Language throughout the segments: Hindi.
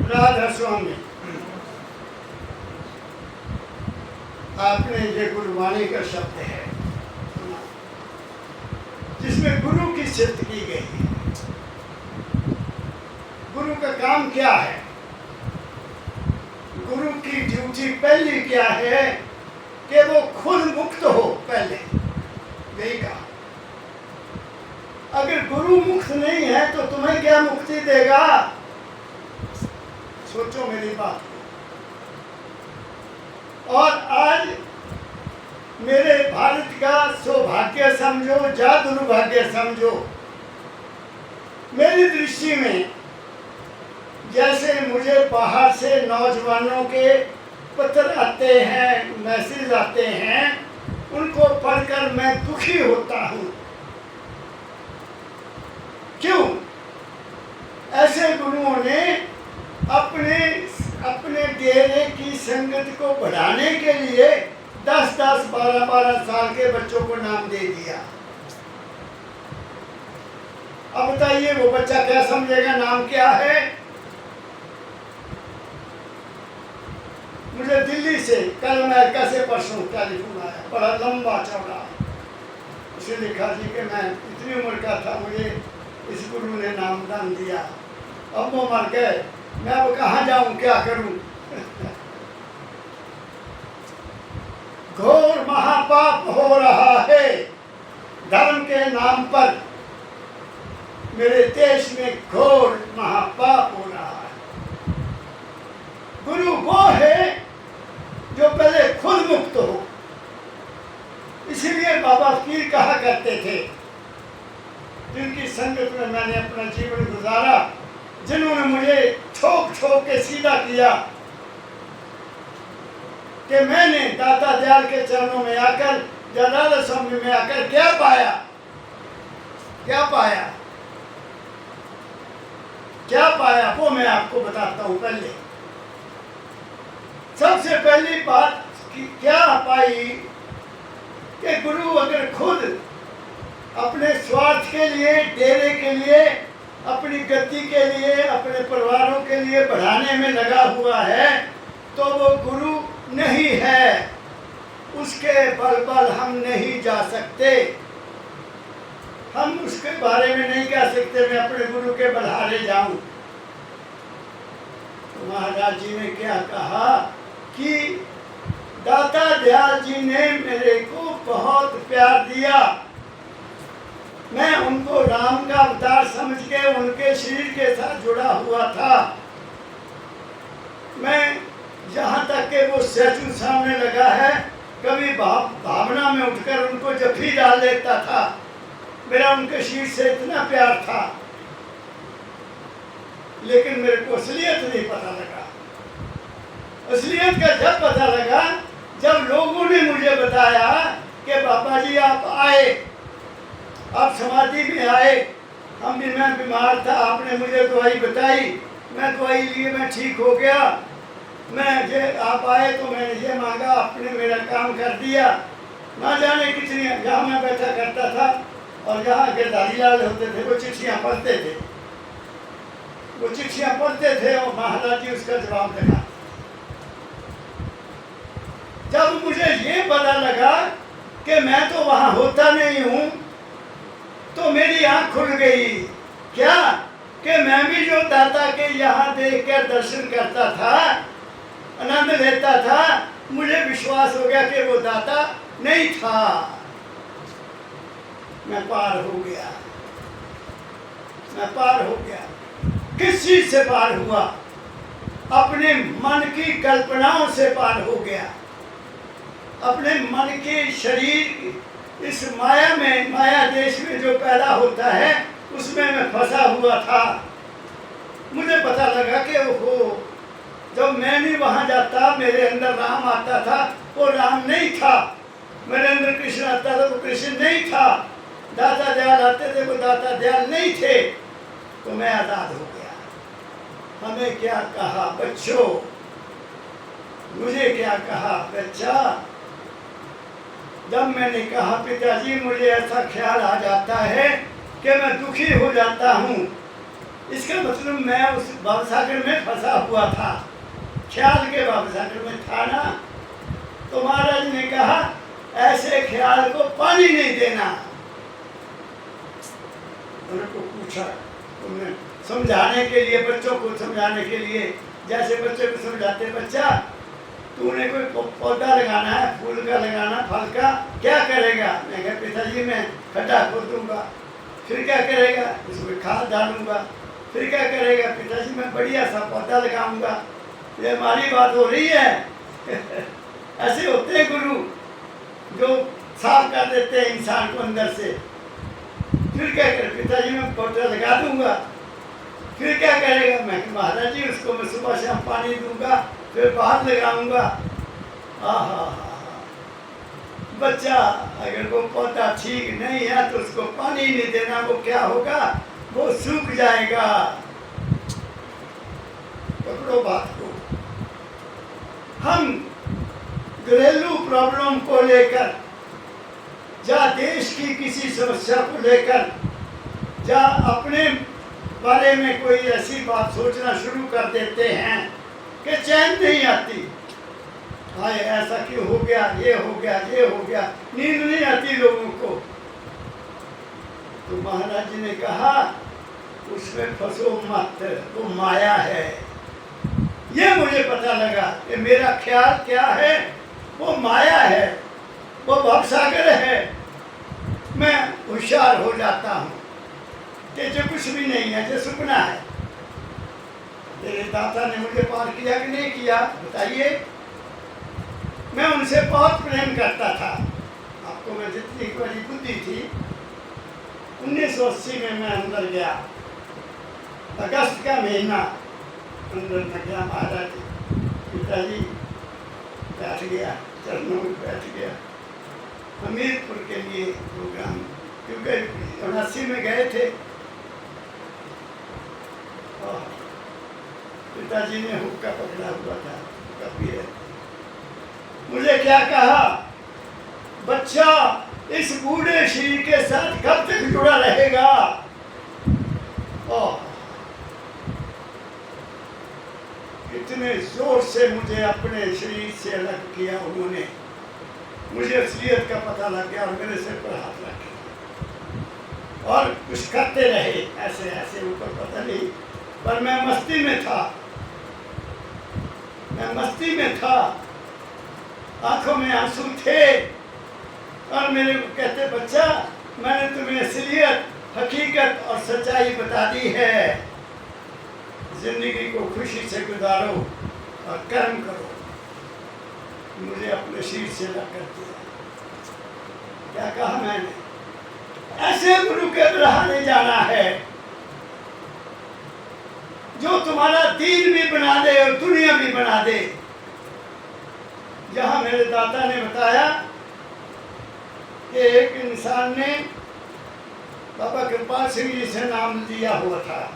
राधा स्वामी, आपने ये गुरुवाणी का शब्द है जिसमें गुरु की सिद्ध की गई है। गुरु का काम क्या है? गुरु की ड्यूटी पहली क्या है कि वो खुद मुक्त हो। पहले यही कहा, अगर गुरु मुक्त नहीं है तो तुम्हें क्या मुक्ति देगा? सोचो मेरी बात को। और आज मेरे भारत का सौभाग्य समझो या दुर्भाग्य समझो, मेरी दृष्टि में जैसे मुझे बाहर से नौजवानों के पत्र आते हैं, मैसेज आते हैं, उनको पढ़कर मैं दुखी होता हूँ। क्यों? ऐसे गुरुओं ने अपने डेरे की संगत को बढ़ाने के लिए 10-10, 12-12 साल के बच्चों को नाम दे दिया। अब बताइए वो बच्चा क्या समझेगा नाम क्या है? मुझे दिल्ली से कल अमेरिका से परसों टेलीफोन आया, बड़ा लंबा चौड़ा। उसे लिखा जी कि मैं इतनी उम्र का था, मुझे इस गुरु ने नामदान दिया, अब वो मर गए, मैं अब कहाँ जाऊं, क्या करूं? घोर महापाप हो रहा है धर्म के नाम पर। मेरे देश में घोर महापाप हो रहा है। गुरु वो है जो पहले खुद मुक्त हो। इसीलिए बाबा फकीर कहा करते थे, जिनकी संगत में मैंने अपना जीवन गुजारा, जिन्होंने मुझे ठोक ठोक के सीधा किया, कि मैंने दाता दयाल के चरणों में आकर, राधा स्वामी में आकर क्या पाया? क्या पाया? क्या पाया वो मैं आपको बताता हूं। पहले सबसे पहली बात क्या पाई कि गुरु अगर खुद अपने स्वार्थ के लिए, डेरे के लिए, अपनी गति के लिए, अपने परिवारों के लिए बढ़ाने में लगा हुआ है, तो वो गुरु नहीं है। उसके बल हम नहीं जा सकते। हम उसके बारे में नहीं कह सकते मैं अपने गुरु के बलहारे जाऊं। तो महाराज जी ने क्या कहा कि दाता दयाल जी ने मेरे को बहुत प्यार दिया, मैं उनको राम का अवतार समझ के उनके शरीर के साथ जुड़ा हुआ था। मैं यहाँ तक के वो स्टैचू सामने लगा है, कभी भावना में उठकर उनको जफ्फी डाल लेता था। मेरा उनके शरीर से इतना प्यार था, लेकिन मेरे को असलियत नहीं पता लगा। असलियत का जब पता लगा, जब लोगों ने मुझे बताया कि बाबा जी आप आए, आप समाधि में आए, हम भी, मैं बीमार था, आपने मुझे दवाई बताई, मैं दवाई लिए, मैं ठीक हो गया। आप आए तो मैंने ये मांगा, आपने मेरा काम कर दिया। ना जाने कितनी, जहाँ मैं बैठा करता था और जहाँ गिरधारी लाल होते थे, वो चिट्ठियाँ पढ़ते थे, वो चिट्ठियाँ पढ़ते थे और महाराज जी उसका जवाब देना। जब मुझे ये पता लगा कि मैं तो वहाँ होता नहीं हूँ, तो मेरी आँख खुल गई। क्या कि मैं भी जो दाता के यहाँ देख कर दर्शन करता था, आनंद लेता था, मुझे विश्वास हो गया कि वो दाता नहीं था। मैं पार हो गया, मैं पार हो गया। किस चीज से पार हुआ? अपने मन की कल्पनाओं से पार हो गया। अपने मन के शरीर, इस माया में, माया देश में जो पैदा होता है, उसमें मैं फंसा हुआ था। मुझे पता लगा कि ओहो, जब मैं भी वहाँ जाता, मेरे अंदर राम आता था, वो राम नहीं था। मेरे अंदर कृष्ण आता था, वो कृष्ण नहीं था। दाता दयाल आते थे, वो दाता दयाल नहीं थे। तो मैं आज़ाद हो गया। हमें क्या कहा बच्चों? मुझे क्या कहा बच्चा? जब मैंने कहा पिताजी मुझे ऐसा ख्याल आ जाता है कि मैं दुखी हो जाता हूँ इसका मतलब मैं उस भवसागर में फंसा हुआ था, ख्याल के भवसागर में था ना। तो महाराज ने कहा ऐसे ख्याल को पानी नहीं देना। उनको पूछा, उन्हें समझाने के लिए, बच्चों को समझाने के लिए, जैसे बच्चे को समझाते, बच्चा तूने कोई पौधा लगाना है, फूल का लगाना, फल का, क्या करेगा? मैं कहा पिताजी मैं खड्डा खोद दूंगा। फिर क्या करेगा? उसमें खाद डालूंगा। फिर क्या करेगा? पिताजी मैं बढ़िया सा पौधा लगाऊंगा। ये हमारी बात हो रही है। ऐसे होते हैं गुरु जो साफ कर देते हैं इंसान को अंदर से। फिर क्या करे? पिताजी मैं पौधा लगा दूंगा। फिर क्या करेगा? मैं महाराज जी उसको मैं सुबह शाम पानी दूंगा, फिर बाहर लगाऊंगा। बच्चा अगर वो पौधा ठीक नहीं है तो उसको पानी नहीं देना, वो क्या होगा? वो सूख जाएगा। पकड़ो बात को। हम घरेलू प्रॉब्लम को लेकर, या देश की किसी समस्या को लेकर, या अपने बारे में कोई ऐसी बात सोचना शुरू कर देते हैं कि चैन नहीं आती। हाय ऐसा क्यों हो गया, ये हो गया, ये हो गया, नींद नहीं आती लोगों को। तो महाराज जी ने कहा उसमें फंसो मत, वो माया है। ये मुझे पता लगा कि मेरा ख्याल क्या है, वो माया है, वो भवसागर है। मैं होशियार हो जाता हूँ कि जो कुछ भी नहीं है, जो सपना है। तेरे दादा ने मुझे पार किया कि नहीं किया बताइए? मैं उनसे बहुत प्रेम करता था। आपको मैं जितनी बड़ी बुद्धि थी, 1980 में मैं अंदर गया, अगस्त का महीना अंदर में गया। महाराज पिताजी बैठ गया, चरणों में बैठ गया। हमीरपुर के लिए प्रोग्राम, क्योंकि 79 में गए थे। पिताजी ने हुक्का पकड़ा हुआ था, हुक्का पी रहे थे। मुझे क्या कहा, बच्चा इस बूढ़े शरीर के साथ कब तक जुड़ा रहेगा? इतने जोर से मुझे अपने शरीर से अलग किया उन्होंने। मुझे असलियत का पता लग गया और मेरे सिर पर हाथ रखे और कुछ करते रहे ऐसे ऐसे, ऊपर पता नहीं, पर मैं मस्ती में था, मैं मस्ती में था। आंखों में आंसू थे और मेरे को कहते, बच्चा मैंने तुम्हें असलियत, हकीकत और सच्चाई बता दी है। जिंदगी को खुशी से गुजारो और कर्म करो। मुझे अपने शीर से लग कर दिया। क्या कहा मैंने? ऐसे गुरु के रहने जाना है जो तुम्हारा दीन भी बना दे और दुनिया भी बना दे। जहां मेरे दादा ने बताया कि एक इंसान ने बाबा कृपाल सिंह जी से नाम लिया हुआ था,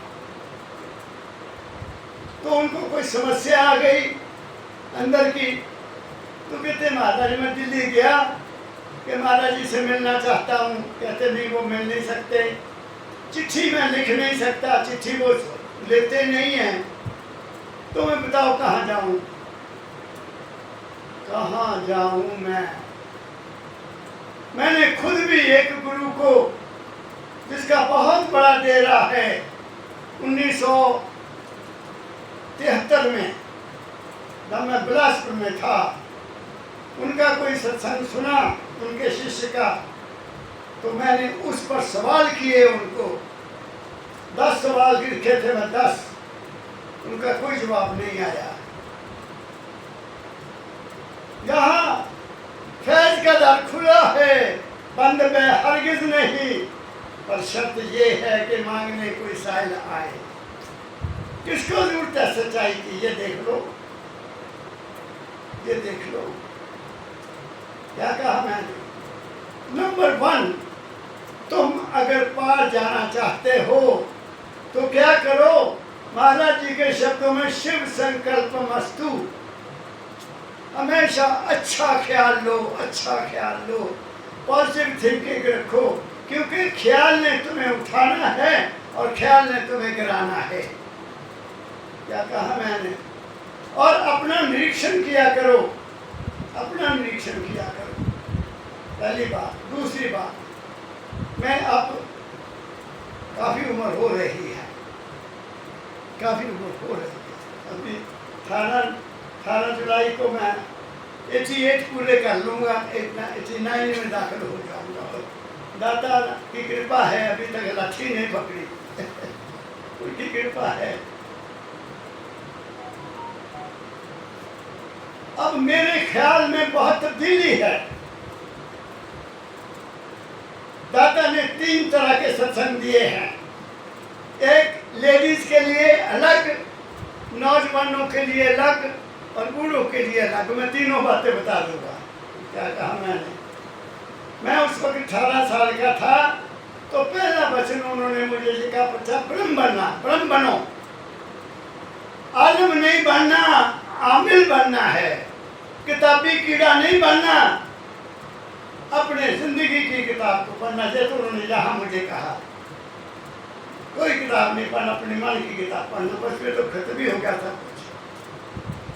तो उनको कोई समस्या आ गई अंदर की। तो कहते महाराज मैं दिल्ली गया कि महाराज जी से मिलना चाहता हूँ। कहते नहीं वो मिल नहीं सकते, चिट्ठी मैं लिख नहीं सकता, चिट्ठी वो लेते नहीं हैं। तो मैं बताओ कहाँ जाऊँ, कहाँ जाऊँ मैं? मैंने खुद भी एक गुरु को, जिसका बहुत बड़ा डेरा है, 1973 में जब मैं बिलासपुर में था, उनका कोई सत्संग सुना उनके शिष्य का, तो मैंने उस पर सवाल किए उनको। 10 सवाल लिखे थे मैं, 10, उनका कोई जवाब नहीं आया। यहाँ फैज का दर खुला है, बंद में हरगिज नहीं, पर शर्त ये है कि मांगने कोई साइल आए। किसको जरूरत है सच्चाई की? ये देख लो, ये देख लो। क्या कहा मैंने? नंबर 1, तुम अगर पार जाना चाहते हो तो क्या करो? महाराज जी के शब्दों में शिव संकल्प मस्तु, हमेशा अच्छा ख्याल लो, अच्छा ख्याल लो, पॉजिटिव थिंकिंग रखो, क्योंकि ख्याल ने तुम्हें उठाना है और ख्याल ने तुम्हें गिराना है। क्या कहा मैंने? और अपना निरीक्षण किया करो, अपना निरीक्षण किया करो। पहली बात। दूसरी बात, मैं अब काफ़ी उम्र हो रही है, काफ़ी उम्र हो रही है। अभी 18 जुलाई को मैं 88 पूरे कर लूँगा, 89 में दाखिल हो जाऊँगा। और दाता की कृपा है, अभी तक लाठी नहीं पकड़ी उनकी कृपा है। अब मेरे ख्याल में बहुत तब्दीली है। दाता ने 3 तरह के सत्संग दिए हैं, एक लेडीज के लिए अलग, नौजवानों के लिए अलग और बूढ़ों के लिए अलग। मैं तीनों बातें बता दूंगा। क्या कहा मैंने? मैं उस वक्त 18 साल का था, तो पहला वचन उन्होंने मुझे लिखा, बच्चा ब्रह्म बनना, ब्रह्म बनो, आलिम नहीं बनना, आमिल बनना है, किताबी कीड़ा नहीं बनना, अपने जिंदगी की किताब को पढ़ना। जैसे उन्होंने जहाँ मुझे कहा कोई किताब नहीं पढ़ना, अपने मन की किताब पढ़ना, बस में तो खत्म भी हो गया था कुछ।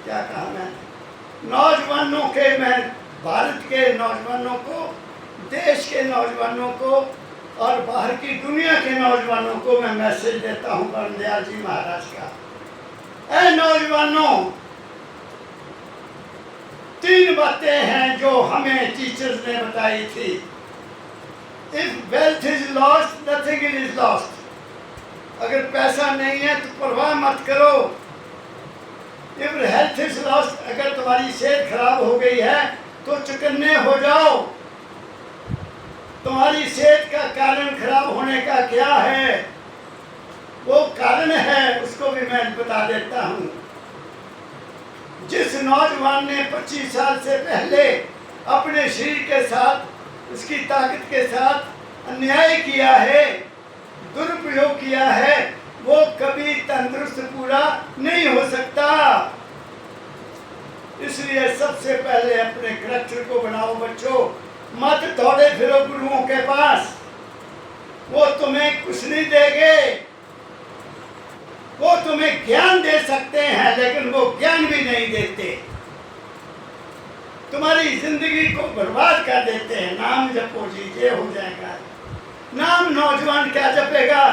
क्या कहा मैंने? नौजवानों के, मैं भारत के नौजवानों को, देश के नौजवानों को और बाहर की दुनिया के नौजवानों को मैं मैसेज देता हूँ बंदयाल जी महाराज का। ऐ नौजवानों, 3 बातें हैं जो हमें टीचर्स ने बताई थी। If wealth is lost, nothing is lost. अगर पैसा नहीं है तो परवाह मत करो। इफ हेल्थ इज लॉस्ट, अगर तुम्हारी सेहत खराब हो गई है तो चुकन्ने हो जाओ। तुम्हारी सेहत का कारण खराब होने का क्या है, वो कारण है, उसको भी मैं बता देता हूँ। जिस नौजवान ने 25 साल से पहले अपने शरीर के साथ, उसकी ताकत के साथ अन्याय किया है, दुरुपयोग किया है, वो कभी तंदुरुस्त पूरा नहीं हो सकता। इसलिए सबसे पहले अपने करैक्टर को बनाओ बच्चों। मत दौड़े फिरो गुरुओं के पास, वो तुम्हें कुछ नहीं देंगे। वो तुम्हें ज्ञान दे सकते हैं, लेकिन वो ज्ञान भी नहीं देते, तुम्हारी जिंदगी को बर्बाद कर देते हैं। नाम जपो जी, ये हो जाएगा। नाम नौजवान क्या जपेगा?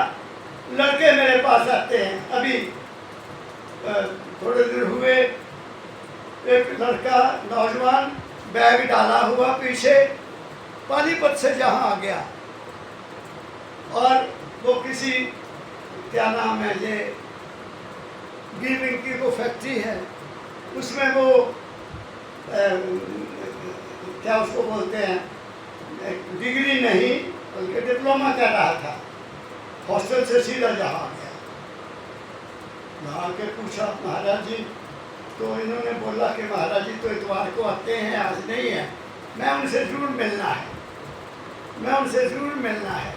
लड़के मेरे पास आते हैं, अभी थोड़े दिन हुए, एक लड़का नौजवान बैग डाला हुआ पीछे, पानीपत से जहाँ आ गया, और वो किसी, क्या नाम है ये, गिविंग की वो फैक्ट्री है, उसमें वो क्या उसको बोलते हैं, डिग्री नहीं बल्कि डिप्लोमा कर रहा था। हॉस्टल से सीधा जहाँ आ गया, यहाँ के पूछा महाराज जी, तो इन्होंने बोला कि महाराज जी तो इतवार को आते हैं, आज नहीं है। मैं उनसे ज़रूर मिलना है, मैं उनसे ज़रूर मिलना है।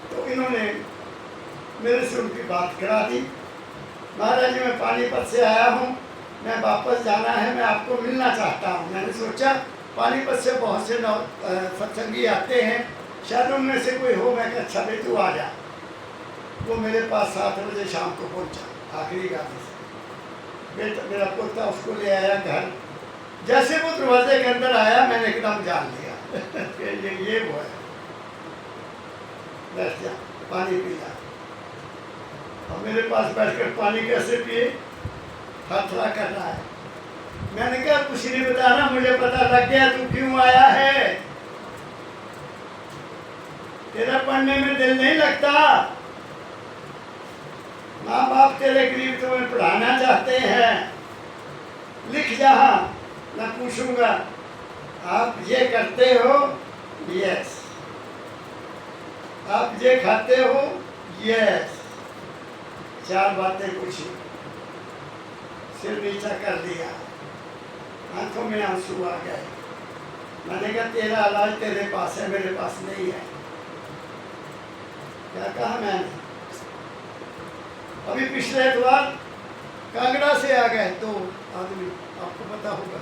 तो इन्होंने मेरे से उनकी बात करा दी। महाराज जी मैं पानीपत से आया हूँ, मैं वापस जाना है, मैं आपको मिलना चाहता हूँ। मैंने सोचा पानीपत से बहुत से सत्संगी आते हैं, शायद उनमें से कोई हो। मैं कहा अच्छा भाई तू आ जा। वो मेरे पास 7 बजे शाम को पहुँचा, आखिरी गाड़ी से। बेटा मेरा पोता उसको ले आया घर। जैसे वो दरवाजे के अंदर आया, मैंने एकदम जान लिया ये वो है, बैठ जा पानी पी जा। और मेरे पास बैठकर पानी कैसे पिए, थरथरा कर रहा है। मैंने कहा कुछ नहीं बताना, मुझे पता लग गया तू क्यों आया है, तेरा पढ़ने में दिल नहीं लगता, माँ बाप तेरे गरीब तुम्हें पढ़ाना चाहते हैं, लिख जहाँ, मैं पूछूंगा आप ये करते हो, यस, आप ये खाते हो, यस, 4 बातें पूछी, सिर नीचा कर दिया, आंखों में आंसू आ गए। मैंने कहा तेरा इलाज तेरे पास है, मेरे पास नहीं है। क्या कहा मैंने? अभी पिछले इतवार कांगड़ा से आ गए 2 आदमी, आपको पता होगा,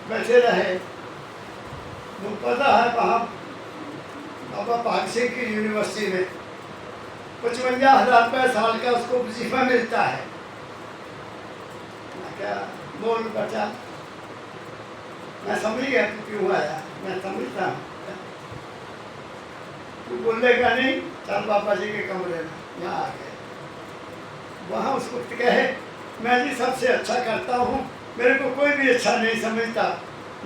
बैठे रहे, वो पता है वहाँ बाबा भाग सिंह की यूनिवर्सिटी में 55,000 रुपये साल का उसको वजीफा मिलता है। मैं क्या बोल बचा, मैं समझ गया तू क्यों आया, मैं समझता हूँ। तू बोलेगा नहीं, चल बाबा जी के कमरे में, यहाँ आ गए। वहाँ उसको कहे मैं जी सबसे अच्छा करता हूँ, मेरे को कोई भी अच्छा नहीं समझता,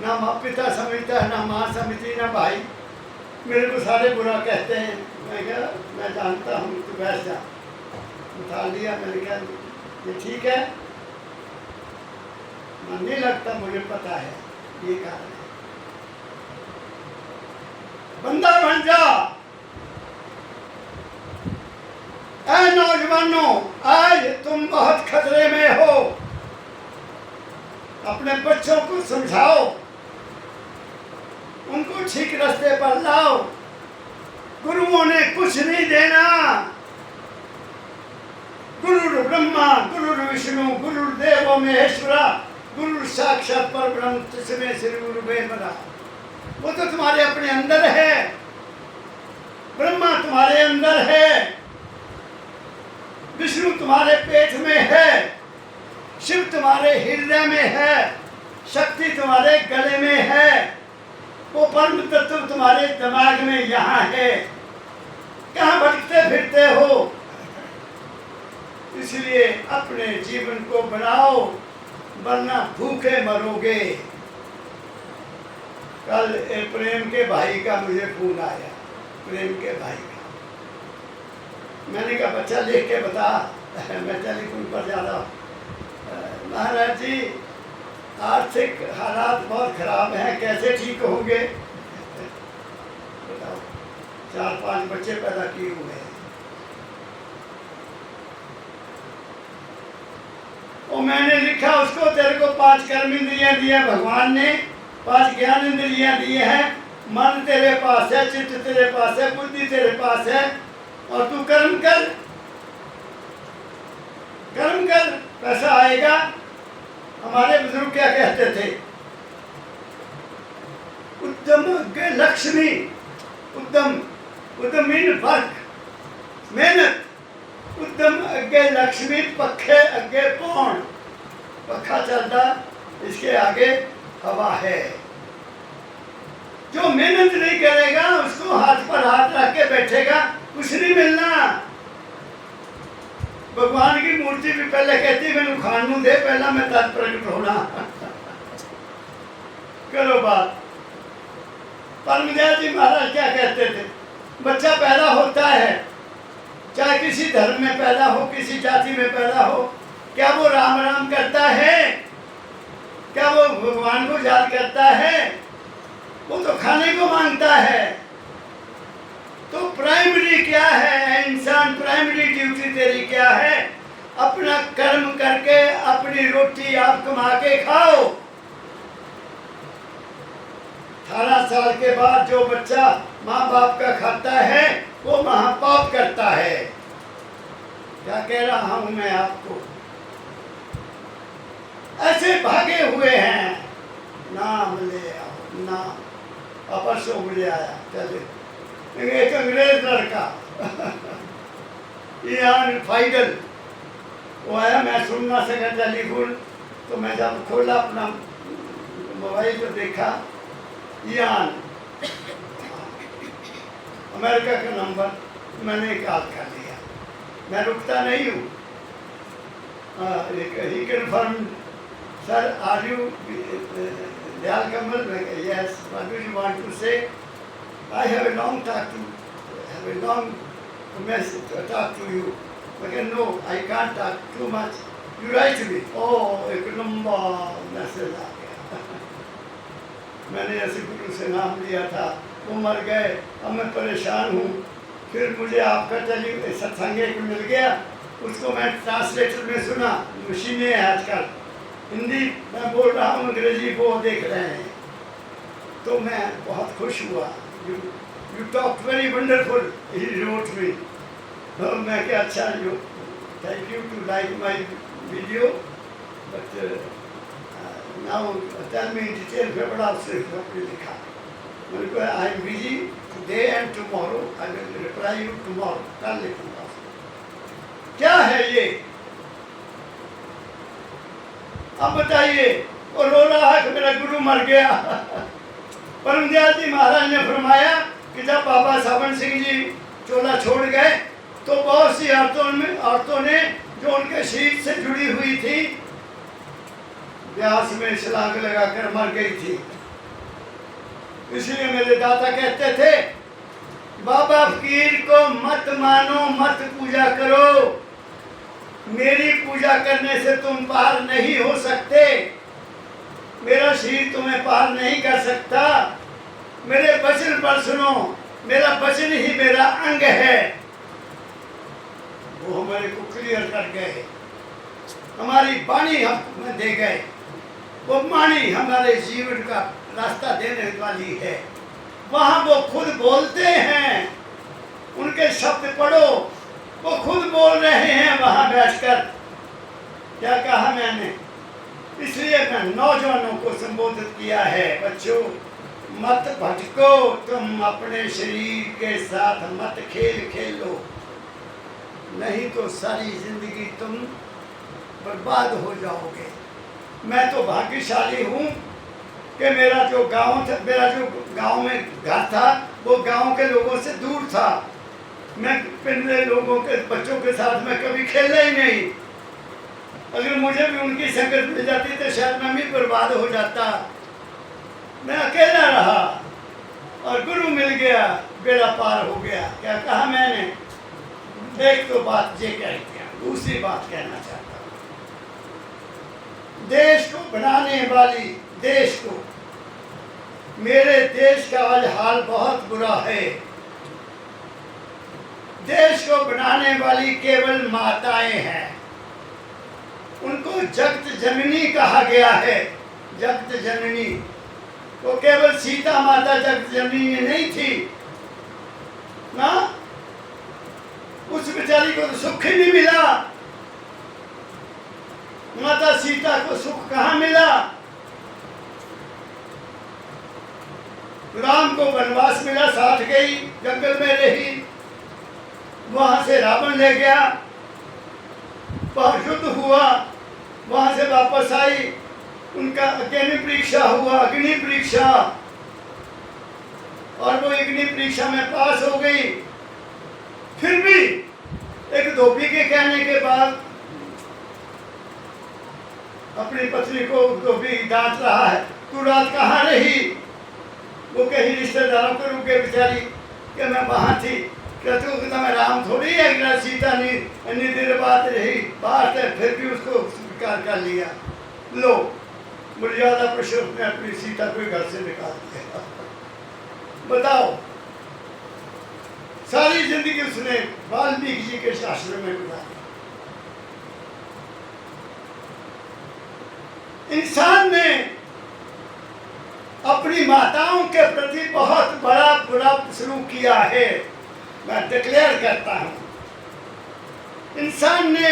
ना माँ पिता समझता है, ना माँ समझती, ना भाई, मेरे को सारे बुरा कहते हैं। मैं क्या, मैं जानता हूँ, तू बैठ जा। उठा लिया, मैंने कहा ये ठीक है, मन नहीं लगता, मुझे पता है ये कारण है। बंदा बन जा। ऐ नौजवानों, आज तुम बहुत खतरे में हो, अपने बच्चों को समझाओ, उनको ठीक रास्ते पर लाओ। गुरुओं ने कुछ नहीं देना। गुरु ब्रह्मा गुरु विष्णु गुरु देवो महेश्वरा गुरु साक्षात परब्रह्म तस्मै श्री गुरुवे नमः। वो तो तुम्हारे अपने अंदर है, ब्रह्मा तुम्हारे अंदर है, विष्णु तुम्हारे पेट में है, शिव तुम्हारे हृदय में है, शक्ति तुम्हारे गले में है, वो परम तत्व तुम्हारे दिमाग में यहाँ है। कहाँ भटकते फिरते हो? इसलिए अपने जीवन को बनाओ, वरना भूखे मरोगे। कल एक प्रेम के भाई का मुझे फोन आया, प्रेम के भाई का। मैंने कहा बच्चा लिख के बता, मैं टेलीफोन पर जा रहा हूँ। महाराज जी आर्थिक हालात बहुत खराब हैं, कैसे ठीक होंगे? बताओ, 4-5 बच्चे पैदा किए हुए हैं। और मैंने लिखा उसको, तेरे को 5 कर्म इंद्रियां दिया भगवान ने, 5 ज्ञान इंद्रियां दिए हैं, मन तेरे पास है, चित्त तेरे पास है, बुद्धि तेरे पास है, और तू कर्म कर, कर्म कर, पैसा आएगा। हमारे बुजुर्ग क्या कहते थे? उद्यम अग्गे लक्ष्मी, उद्यम उद्यम इन वर्क, मेहनत, उद्यम अग्गे लक्ष्मी, पखे अग्गे पौन। पखा चलता, इसके आगे हवा है। जो मेहनत नहीं करेगा उसको हाथ पर हाथ रख के बैठेगा, कुछ नहीं मिलना। भगवान की मूर्ति भी पहले कहती मैंने खानू दे, पहला मैं तत् प्रकट होना। करो बात। परमदयाल जी महाराज क्या कहते थे? बच्चा पैदा होता है, चाहे किसी धर्म में पैदा हो, किसी जाति में पैदा हो, क्या वो राम राम करता है? क्या वो भगवान को याद करता है? वो तो खाने को मांगता है। तो प्राइमरी क्या है इंसान? प्राइमरी ड्यूटी तेरी क्या है? अपना कर्म करके अपनी रोटी आप कमा के खाओ। 18 साल के बाद जो बच्चा माँ बाप का खाता है वो महापाप करता है। क्या कह रहा हूं मैं आपको? ऐसे भागे हुए हैं, नाम ले आओ, नाम। परसों मुझे आया, चले एक अंग्रेज लड़का यान फाइडल, वो आया, मैं सुन ना सका टेलीफोन, तो मैं जब खोला अपना मोबाइल तो देखा यान, अमेरिका का नंबर, मैंने कॉल कर लिया। मैं रुकता नहीं हूँ। He confirm, sir are you Dayal Kamal? Yes, what do you want to say? I have a long message to talk to you. But no, I can't talk too much. You write me. Oh, एक लंबा मैसेज आ गया। मैंने ऐसे गुरु से नाम लिया था, वो मर गए, अब मैं परेशान हूँ। फिर मुझे आपका सत्संग एक मिल गया, उसको मैं ट्रांसलेटर में सुना। मशीनें हैं आजकल, हिंदी मैं बोल रहा हूँ, अंग्रेजी वो देख रहे हैं, तो मैं बहुत खुश हुआ। You talked very wonderful, he wrote me. मैं क्या अच्छा, you thank you to like my video, but now tell me in detail, मैं बड़ा आपसे लिखा। मैंने कहा I am busy today and tomorrow, I will reply you tomorrow, कल लिखूंगा। क्या है ये? अब बताइए। वो रो रहा है कि मेरा गुरु मर गया। परमदयाल जी महाराज ने फरमाया कि जब बाबा सावन सिंह जी चोला छोड़ गए तो बहुत सी औरतों ने जो उनके शरीर से जुड़ी हुई थी व्यास में छलांग लगाकर मर गई थी। इसलिए मेरे दादा कहते थे बाबा फकीर को मत मानो, मत पूजा करो, मेरी पूजा करने से तुम पार नहीं हो सकते, मेरा शरीर तुम्हें पार नहीं कर सकता, मेरे वचन पर सुनो, मेरा वचन ही मेरा अंग है। वो हमारे को क्लियर कर गए, हमारी वाणी हमें दे गए। वो वाणी हमारे जीवन का रास्ता देने वाली है। वहाँ वो खुद बोलते हैं, उनके शब्द पढ़ो, वो खुद बोल रहे हैं वहाँ बैठकर। क्या कहा मैंने? इसलिए मैं नौजवानों को संबोधित किया है, बच्चों मत भटको, तुम अपने शरीर के साथ मत खेलो, नहीं तो सारी जिंदगी तुम बर्बाद हो जाओगे। मैं तो भाग्यशाली हूँ कि मेरा जो गांव में घर था वो गांव के लोगों से दूर था। मैं पिछले लोगों के बच्चों के साथ मैं कभी खेला ही नहीं। अगर मुझे भी उनकी संगत मिल जाती तो शायद मैं भी बर्बाद हो जाता। मैं अकेला रहा और गुरु मिल गया, बेड़ा पार हो गया। क्या कहा मैंने? एक तो बात ये कह दिया, दूसरी बात कहना चाहता हूँ। देश को बनाने वाली, देश को, मेरे देश का आज हाल बहुत बुरा है। देश को बनाने वाली केवल माताएं हैं, उनको जगत जननी कहा गया है। जगत जननी वो केवल सीता माता जगत जननी नहीं थी ना, उस बेचारी को तो सुख ही नहीं मिला। माता सीता को सुख कहाँ मिला? राम को वनवास मिला, साथ गई, जंगल में रही, वहां से रावण ले गया, वहां युद्ध हुआ, वहां से वापस आई, उनका अग्नि परीक्षा हुआ, अग्नि परीक्षा, और वो अग्नि परीक्षा में पास हो गई। फिर भी एक धोबी के कहने के बाद अपनी पत्नी को धोबी डांट रहा है, तू रात कहाँ रही? वो कहीं रिश्तेदारों को रुके बेचारी कि मैं वहां थी। क्या तू मैं राम थोड़ी है? सीता ने इतनी देर बात रही बात है, फिर भी उसको स्वीकार कर लिया। लो मर्यादा पुरुषोत्तम ने अपनी सीता को घर से निकाल दिया। बताओ, सारी जिंदगी उसने वाल्मीकि जी के आश्रम में गुजारी। इंसान ने अपनी माताओं के प्रति बहुत बड़ा बुरा सलूक किया है। मैं डिक्लेयर करता हूं, इंसान ने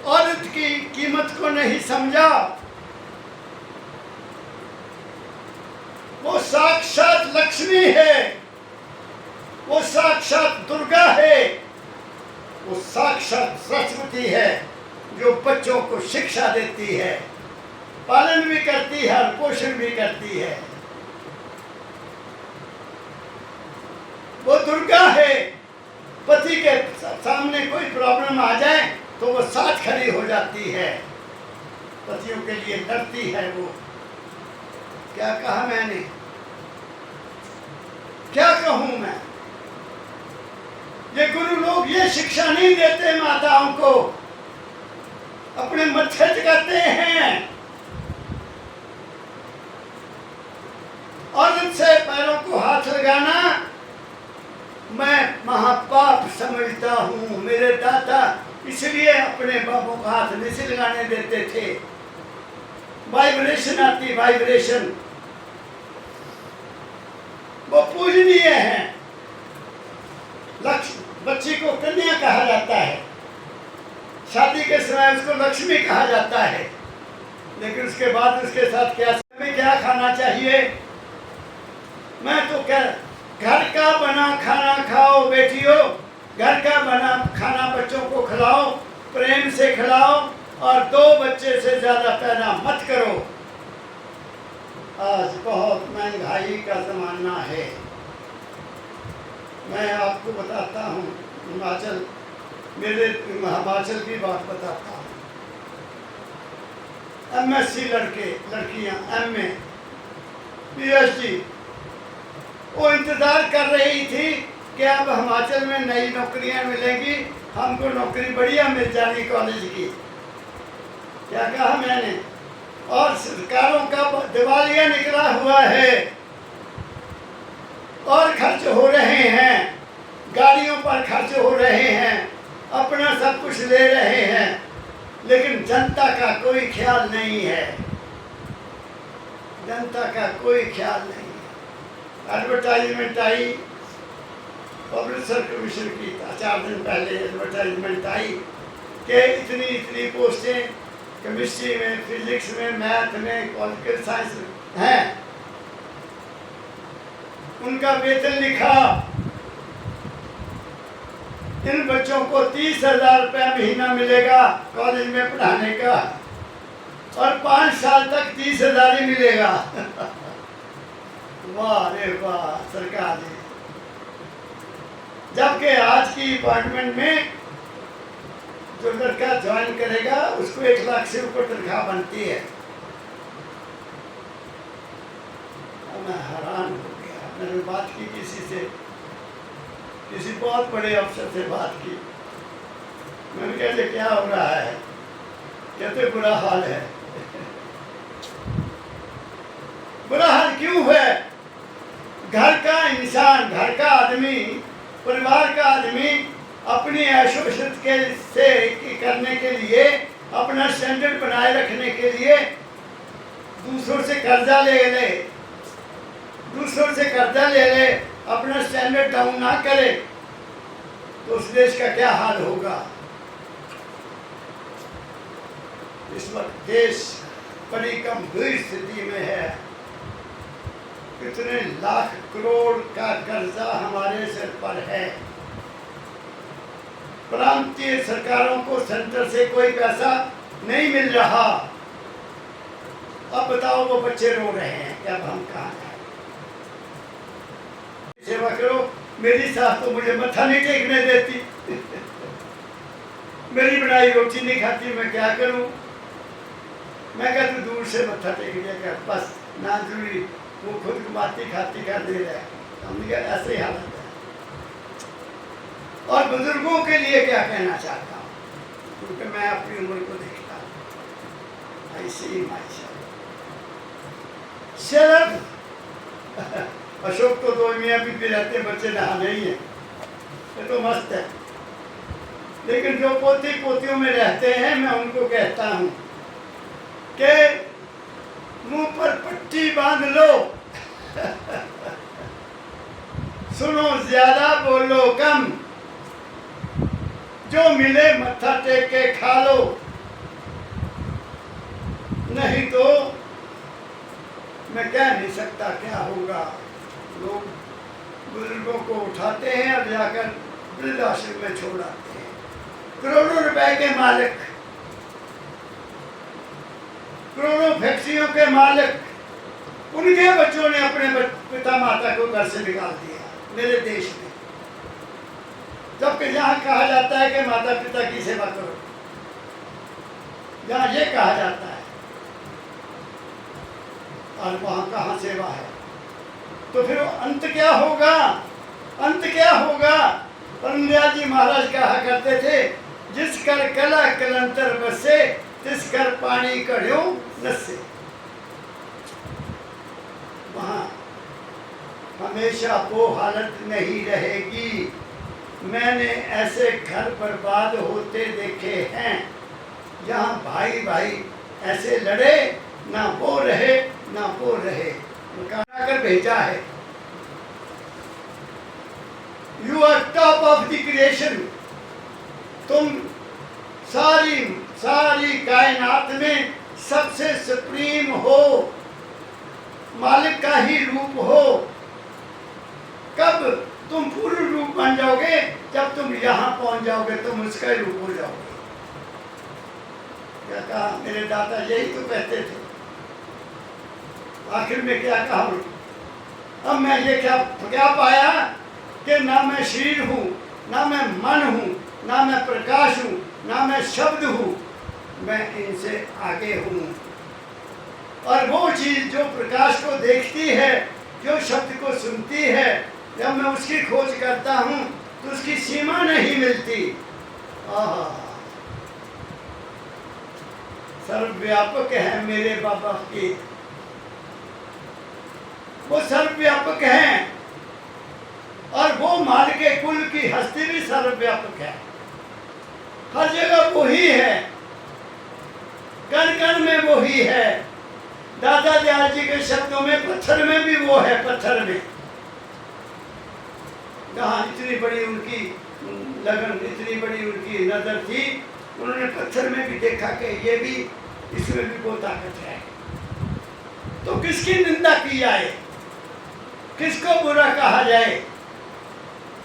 औरत की कीमत को नहीं समझा। वो साक्षात लक्ष्मी है, वो साक्षात दुर्गा है, वो साक्षात सरस्वती है जो बच्चों को शिक्षा देती है, पालन भी करती है और पोषण भी करती है। वो दुर्गा है। पति के सामने कोई प्रॉब्लम आ जाए तो वो साथ खड़ी हो जाती है, पतियों के लिए लड़ती है वो। क्या कहा मैंने? क्या कहूं मैं? ये गुरु लोग ये शिक्षा नहीं देते माताओं को, अपने मत्थे चकाते हैं। औरत से पैरों को हाथ लगाना मैं महापाप समझता हूँ। मेरे दादा इसलिए अपने बाबू को हाथ नहीं लगाने देते थे। वाइब्रेशन आती, वाइब्रेशन, वो पूजनीय है। लक्ष्मी, बच्ची को कन्या कहा जाता है, शादी के समय उसको लक्ष्मी कहा जाता है, लेकिन उसके बाद उसके साथ क्या खाना चाहिए? मैं तो कह, घर का बना खाना खाओ बेटियों, घर का बना खाना बच्चों को खिलाओ, प्रेम से खिलाओ, और 2 बच्चे से ज्यादा पैदा मत करो। आज बहुत महंगाई का जमाना है। मैं आपको बताता हूँ, हिमाचल, मेरे हिमाचल की बात बताता हूँ। MSc लड़के लड़कियाँ, MA, PhD, वो इंतज़ार कर रही थी कि अब हिमाचल में नई नौकरियां मिलेंगी, हमको नौकरी बढ़िया मिल जानी कॉलेज की। क्या कहा मैंने? और सरकारों का दिवालिया निकला हुआ है और खर्च हो रहे हैं, गाड़ियों पर खर्च हो रहे हैं, अपना सब कुछ ले रहे हैं, लेकिन जनता का कोई ख्याल नहीं है। जनता का कोई ख्याल नहीं है। एडवर्टाइजमेंट आई, पब्लिशर कमीशन की 4 दिन पहले एडवर्टाइजमेंट आई कि इतनी इतनी पोस्टें केमिस्ट्री में, फिजिक्स में, मैथ में, पॉलिटिकल साइंस में हैं। उनका वेतन लिखा, इन बच्चों को 30,000 रुपया महीना मिलेगा कॉलेज में पढ़ाने का, और 5 साल तक 30,000 ही मिलेगा। वाह रे वाह सरकार जी। जबकि आज की अपॉइंटमेंट में जो लड़का ज्वाइन करेगा उसको 1 लाख से ऊपर तनख्वाह बनती है। मैं हैरान हो गया। मैंने बात की किसी से, किसी बहुत बड़े अफसर से बात की। मैंने कहा क्या हो रहा है? कहते बुरा हाल है। बुरा हाल क्यों है? घर का इंसान, घर का आदमी, परिवार का आदमी अपनी ऐशोशत के से करने के लिए, अपना स्टैंडर्ड बनाए रखने के लिए दूसरों से कर्जा ले ले, दूसरों से कर्जा ले ले, अपना स्टैंडर्ड डाउन ना करे तो उस देश का क्या हाल होगा? इस वक्त देश बड़ी गंभीर स्थिति में है। कितने लाख करोड़ का कर्जा हमारे सिर पर है। प्रांतीय सरकारों को सेंटर से कोई पैसा नहीं मिल रहा। अब बताओ वो बच्चे रो रहे हैं कि अब हम कहाँ जाएं? सेवा करो। मेरी सास तो मुझे मत्था नहीं टेकने देती। मेरी बनाई रोटी नहीं खाती, मैं क्या करूं? मैं कहती दूर से मत्था टेक लिया कर, बस ना जरूरी, वो खुद कमाती खाती कर दे रहा है। हमने कहा ऐसे ही हालत है। और बुजुर्गों के लिए क्या कहना चाहता हूँ, क्योंकि मैं अपनी उम्र को देखता हूँ। ऐसी शरद अशोक तो 2 मियाँ भी रहते, बच्चे नहाने ही है, ये तो मस्त है। लेकिन जो पोती पोतियों में रहते हैं, मैं उनको कहता हूँ कि मुंह पर पट्टी बांध लो। सुनो ज्यादा, बोलो कम, जो मिले मत्था टेक के खा लो, नहीं तो मैं कह नहीं सकता क्या होगा। लोग बुजुर्गों को उठाते हैं और जाकर वृद्धाश्रम में छोड़ आते हैं। करोड़ों रुपए के मालिक, करोड़ों फैक्ट्रियों के मालिक, उनके बच्चों ने अपने पिता माता को घर से निकाल दिया मेरे देश में। जबकि यहाँ कहा जाता है कि माता पिता की सेवा करो, यहाँ ये कहा जाता है, और वहाँ कहाँ सेवा है? तो फिर अंत क्या होगा? अंत क्या होगा? पंडिया जी महाराज कहा करते थे, जिस कर कला कलंतर बसे, तिस कर पानी कढ़ो नसे। वहाँ हमेशा वो हालत नहीं रहेगी। मैंने ऐसे घर बर्बाद होते देखे हैं, जहाँ भाई भाई ऐसे लड़े, ना वो रहे ना वो रहे, मकान कर भेजा है। You are top of the creation. तुम सारी सारी कायनात में सबसे सुप्रीम हो, मालिक का ही रूप हो। कब तुम पूर्ण रूप बन जाओगे? जब तुम यहाँ पहुंच जाओगे तुम उसका ही रूप हो जाओगे। क्या कहा मेरे दादा? यही तो कहते थे। आखिर में क्या कहा? अब मैं ये क्या पाया कि ना मैं शरीर हूँ, ना मैं मन हूँ, ना मैं प्रकाश हूँ, ना मैं शब्द हूँ, मैं इनसे आगे हूँ। और वो चीज़ जो प्रकाश को देखती है, जो शब्द को सुनती है, जब मैं उसकी खोज करता हूँ तो उसकी सीमा नहीं मिलती। सर्वव्यापक है मेरे बाबा की, वो सर्वव्यापक हैं। और वो माल के कुल की हस्ती भी सर्वव्यापक है। हर जगह वो ही है, कण कण में वो ही है। दादा दयाल जी के शब्दों में पत्थर में भी वो है। पत्थर में जहाँ इतनी बड़ी उनकी लगन, इतनी बड़ी उनकी नजर थी, उन्होंने पत्थर में भी देखा कि ये भी, इसमें भी वो ताकत है। तो किसकी निंदा की जाए, किसको बुरा कहा जाए?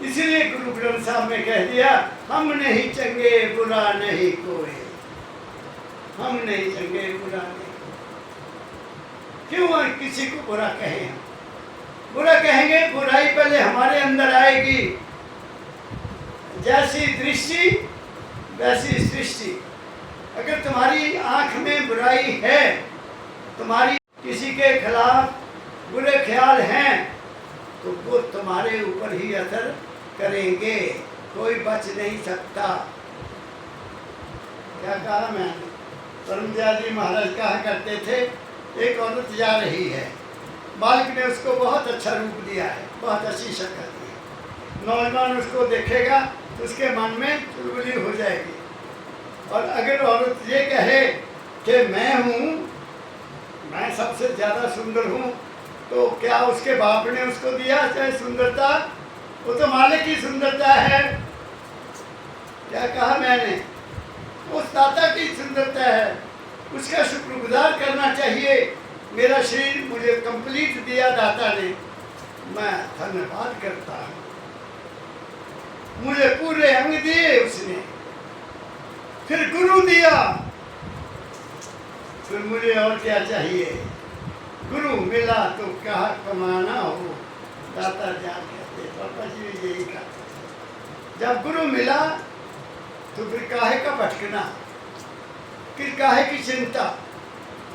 इसलिए गुरु ग्रंथ साहब ने कह दिया, हम नहीं चंगे बुरा नहीं कोई, हम नहीं चंगे बुरा नहीं। क्यों किसी को बुरा कहें? हम बुरा कहेंगे, बुराई पहले हमारे अंदर आएगी। जैसी दृष्टि वैसी सृष्टि। अगर तुम्हारी आंख में बुराई है, तुम्हारी किसी के खिलाफ बुरे ख्याल हैं, तो वो तुम्हारे ऊपर ही असर करेंगे, कोई बच नहीं सकता। क्या कहा मैंने? परमदयाल जी महाराज कहा करते थे, एक औरत जा रही है, मालिक ने उसको बहुत अच्छा रूप दिया है, बहुत अच्छी शक्ल दी है। नौजवान उसको देखेगा तो उसके मन में चुलबुली हो जाएगी। और अगर औरत ये कहे कि मैं हूँ, मैं सबसे ज़्यादा सुंदर हूँ, तो क्या उसके बाप ने उसको दिया चाहे सुंदरता? वो तो मालिक की सुंदरता है। क्या कहा मैंने? उस दाता की सुंदरता है, उसका शुक्रगुजार करना चाहिए। मेरा शरीर मुझे कंप्लीट दिया दाता ने, मैं धन्यवाद करता हूँ। मुझे पूरे अंग दिए उसने, फिर गुरु दिया, फिर मुझे और क्या चाहिए? गुरु मिला तो कहा कमाना हो, दाता जान कहते, पापा जी भी यही कहते। जब गुरु मिला तो फिर काहे का भटकना, फिर काहे की चिंता,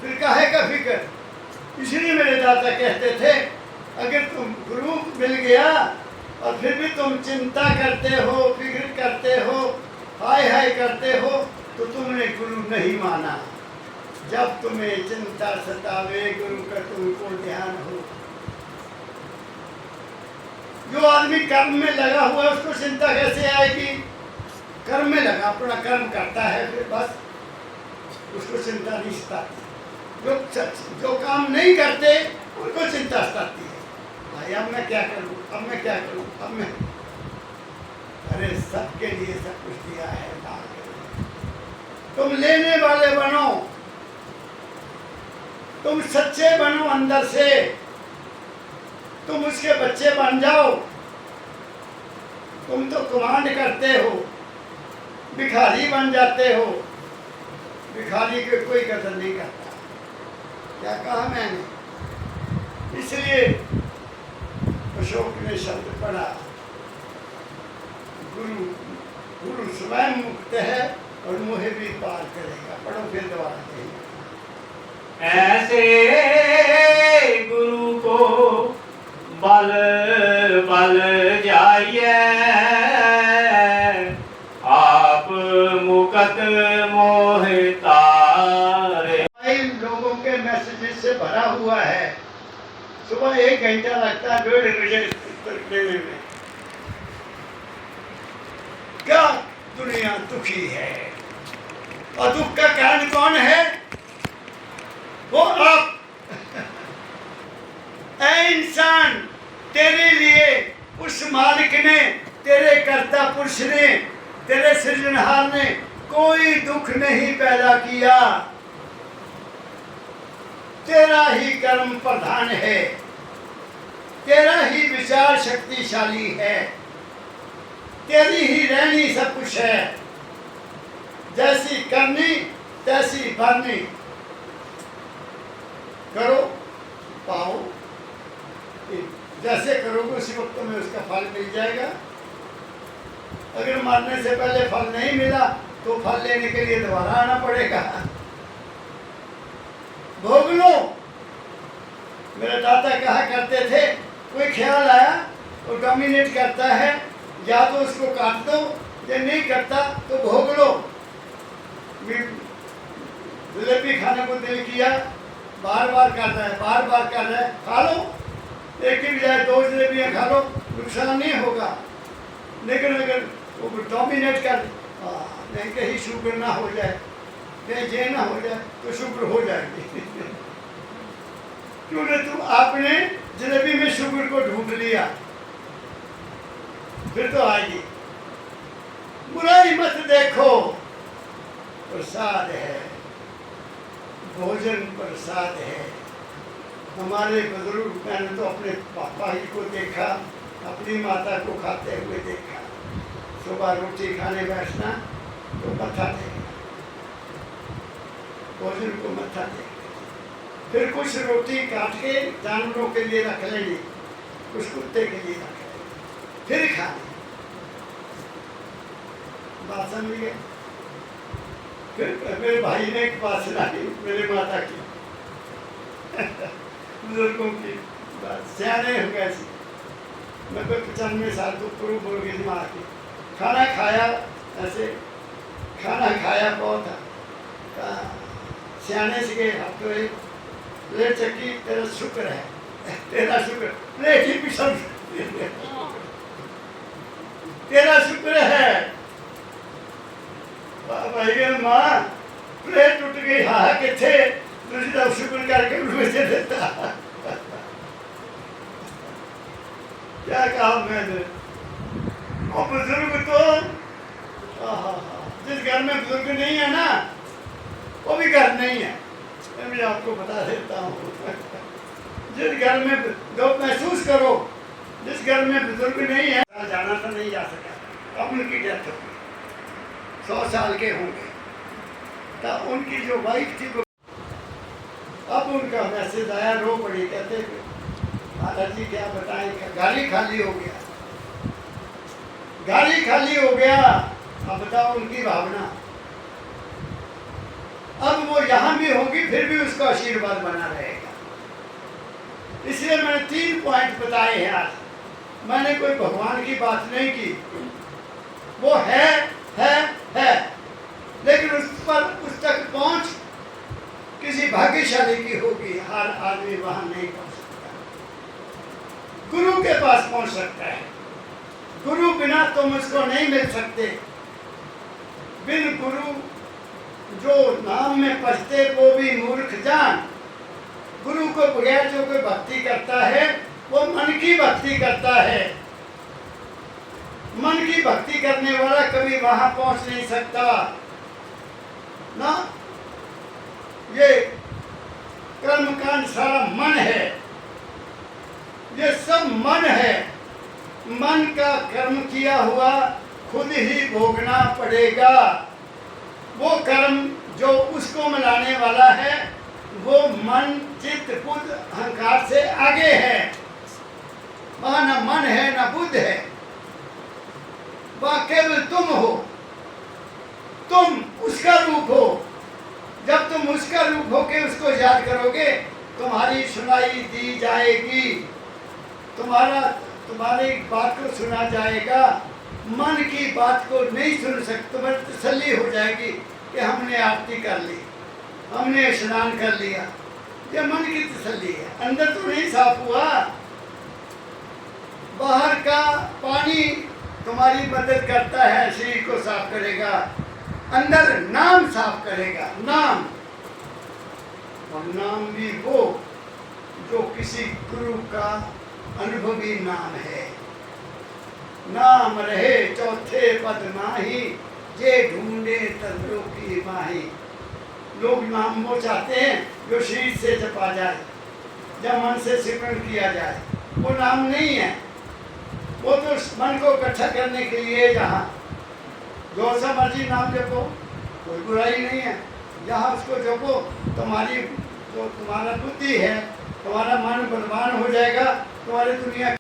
फिर काहे का फिक्र। इसलिए मेरे दादा कहते थे, अगर तुम गुरु मिल गया और फिर भी तुम चिंता करते हो, फिक्र करते हो, हाय हाय करते हो, तो तुमने गुरु नहीं माना। जब तुम्हें चिंता सतावे, गुरु का तुमको ध्यान हो। जो आदमी कर्म में लगा हुआ है उसको चिंता कैसे आएगी? कर्म में लगा, अपना कर्म करता है, फिर बस उसको चिंता नहीं सताती। जो काम नहीं करते उनको चिंता सताती है। भाई अब मैं क्या करूं, अब मैं क्या करूं, अब मैं, अरे सबके लिए सब कुछ दिया है। तुम लेने वाले बनो, तुम सच्चे बनो अंदर से, तुम उसके बच्चे बन जाओ। तुम तो कमांड करते हो, भिखारी बन जाते हो। भिखारी की कोई कदर नहीं करता। क्या कहा मैंने? इसलिए अशोक ने शब्द पढ़ा, गुरु गुरु स्वयं मुक्त है और मुझे भी पार करेगा। पढ़ो फिर दोबारा कहिए। ऐसे गुरु को बल बल जाइए, आप मुकत मोह तारे। लोगों के मैसेजेस से भरा हुआ है। सुबह 1 घंटा लगता है 1.5 घंटे में। क्या दुनिया दुखी है, और दुख का कारण कौन है? वो आप। ऐ इंसान, तेरे लिए उस मालिक ने, तेरे कर्ता पुरुष ने, तेरे सृजनहार ने कोई दुख नहीं पैदा किया। तेरा ही कर्म प्रधान है। तेरा ही विचार शक्तिशाली है, तेरी ही रहनी सब कुछ है, जैसी करनी तैसी भरनी, करो पाओ, जैसे करोगे उसी वक्त में उसका फल मिल जाएगा। अगर मरने से पहले फल नहीं मिला तो फल लेने के लिए दोबारा आना पड़ेगा। भोग लो। मेरे दादा कहा करते थे, कोई ख्याल आया और डोमिनेट करता है, या तो उसको काट दो, या नहीं करता तो भोग लो। जलेबी खाने को दिल किया, बार बार कर रहा है, बार बार कर रहा है, खा लो, एक की बजाय 2 जलेबियाँ खा लो, नुकसान नहीं होगा। लेकिन अगर वो डोमिनेट कर, नहीं कहीं शुगर ना हो जाए, कहीं जे ना हो जाए तो शुगर हो जाएगी। क्योंकि तुम आपने जलेबी में शुगर को ढूंढ लिया, फिर तो आएगी। बुराई मत देखो, प्रसाद है, भोजन प्रसाद है। हमारे बुजुर्ग, मैंने तो अपने पापा ही को देखा, अपनी माता को खाते हुए देखा। सुबह रोटी खाने बैठना तो मत्था टेकना, भोजन को मत्था टेकना, फिर कुछ रोटी काट के जानवरों के लिए रख लेनी, कुछ कुत्ते के लिए रख लेनी, फिर खाने। बात समझ गए? फिर मेरे भाई ने एक बात सुनाई मेरे माता की, बुजुर्गों की बात, सियाने हो गए थे, 95 साल तो पूर्व बोल गई माँ की। खाना खाया, ऐसे खाना खाया बहुत था, सियाने से गए हाथ तो एक प्लेट चक्की, तेरा शुक्र है, तेरा शुक्र, प्लेट ही पिछल, तेरा शुक्र है। भाई माँ प्लेट टूट गई, हाँ किथे तुझे शुक्र करके मुझे देता। क्या कहा मैंने, और बुजुर्ग तो जिस घर में बुजुर्ग नहीं है ना, वो भी घर नहीं है। मैं आपको बता देता हूँ, जिस घर में जो महसूस करो, जिस घर में बुजुर्ग नहीं है, जाना तो नहीं जा सका, अब उनकी डेथ हो गई, 100 साल के होंगे, तब उनकी जो वाइफ थी, अब उनका मैसेज आया, रो पड़ी, कहते महाराज जी क्या बताएं, गाड़ी खाली हो गया, गाड़ी खाली हो गया। अब बताओ उनकी भावना, अब वो यहाँ भी होगी फिर भी उसका आशीर्वाद बना रहेगा। इसलिए मैंने 3 पॉइंट बताए हैं आज, मैंने कोई भगवान की बात नहीं की, वो है, लेकिन उस तक पहुंच किसी भाग्यशाली की होगी, हर आदमी वहां नहीं पहुंच सकता। गुरु के पास पहुंच सकता है, गुरु बिना तुम उसको नहीं मिल सकते। बिन गुरु जो नाम में पछते वो भी मूर्ख जान। गुरु को बगैर जो कोई भक्ति करता है वो मन की भक्ति करता है। मन की भक्ति करने वाला कभी वहां पहुंच नहीं सकता ना। ये कर्मकांड सारा मन है, ये सब मन है। मन का कर्म किया हुआ खुद ही भोगना पड़ेगा। वो कर्म जो उसको मिलाने वाला है वो मन चित्त बुद्ध अहंकार से आगे है। वहां न मन है न बुद्ध है, वहां केवल तुम हो, तुम उसका रूप हो। जब तुम उसका रूप होके उसको याद करोगे तुम्हारी सुनाई दी जाएगी, तुम्हारी बात को सुना जाएगा। मन की बात को नहीं सुन सकते, तुम्हें तसल्ली हो जाएगी कि हमने आरती कर ली, हमने स्नान कर लिया, ये मन की तसल्ली है। अंदर तो नहीं साफ हुआ। बाहर का पानी तुम्हारी मदद करता है, शरीर को साफ करेगा, अंदर नाम साफ करेगा। नाम, और नाम भी वो जो किसी गुरु का अनुभवी नाम है। नाम रहे चौथे पद माही, जे ढूंढे तंत्रों की माही। लोग नाम वो चाहते हैं जो शरीर से जपा जाए, जब मन से सिमरन किया जाए। वो नाम नहीं है। वो तो उस मन को इकट्ठा करने के लिए जहाँ जो सा मर्जी नाम जपो, कोई बुराई नहीं है। जहाँ उसको जपो तुम्हारी जो तुम्हारा बुद्धि है, तुम्हारा मन बलवान हो जाएगा, तुम्हारी दुनिया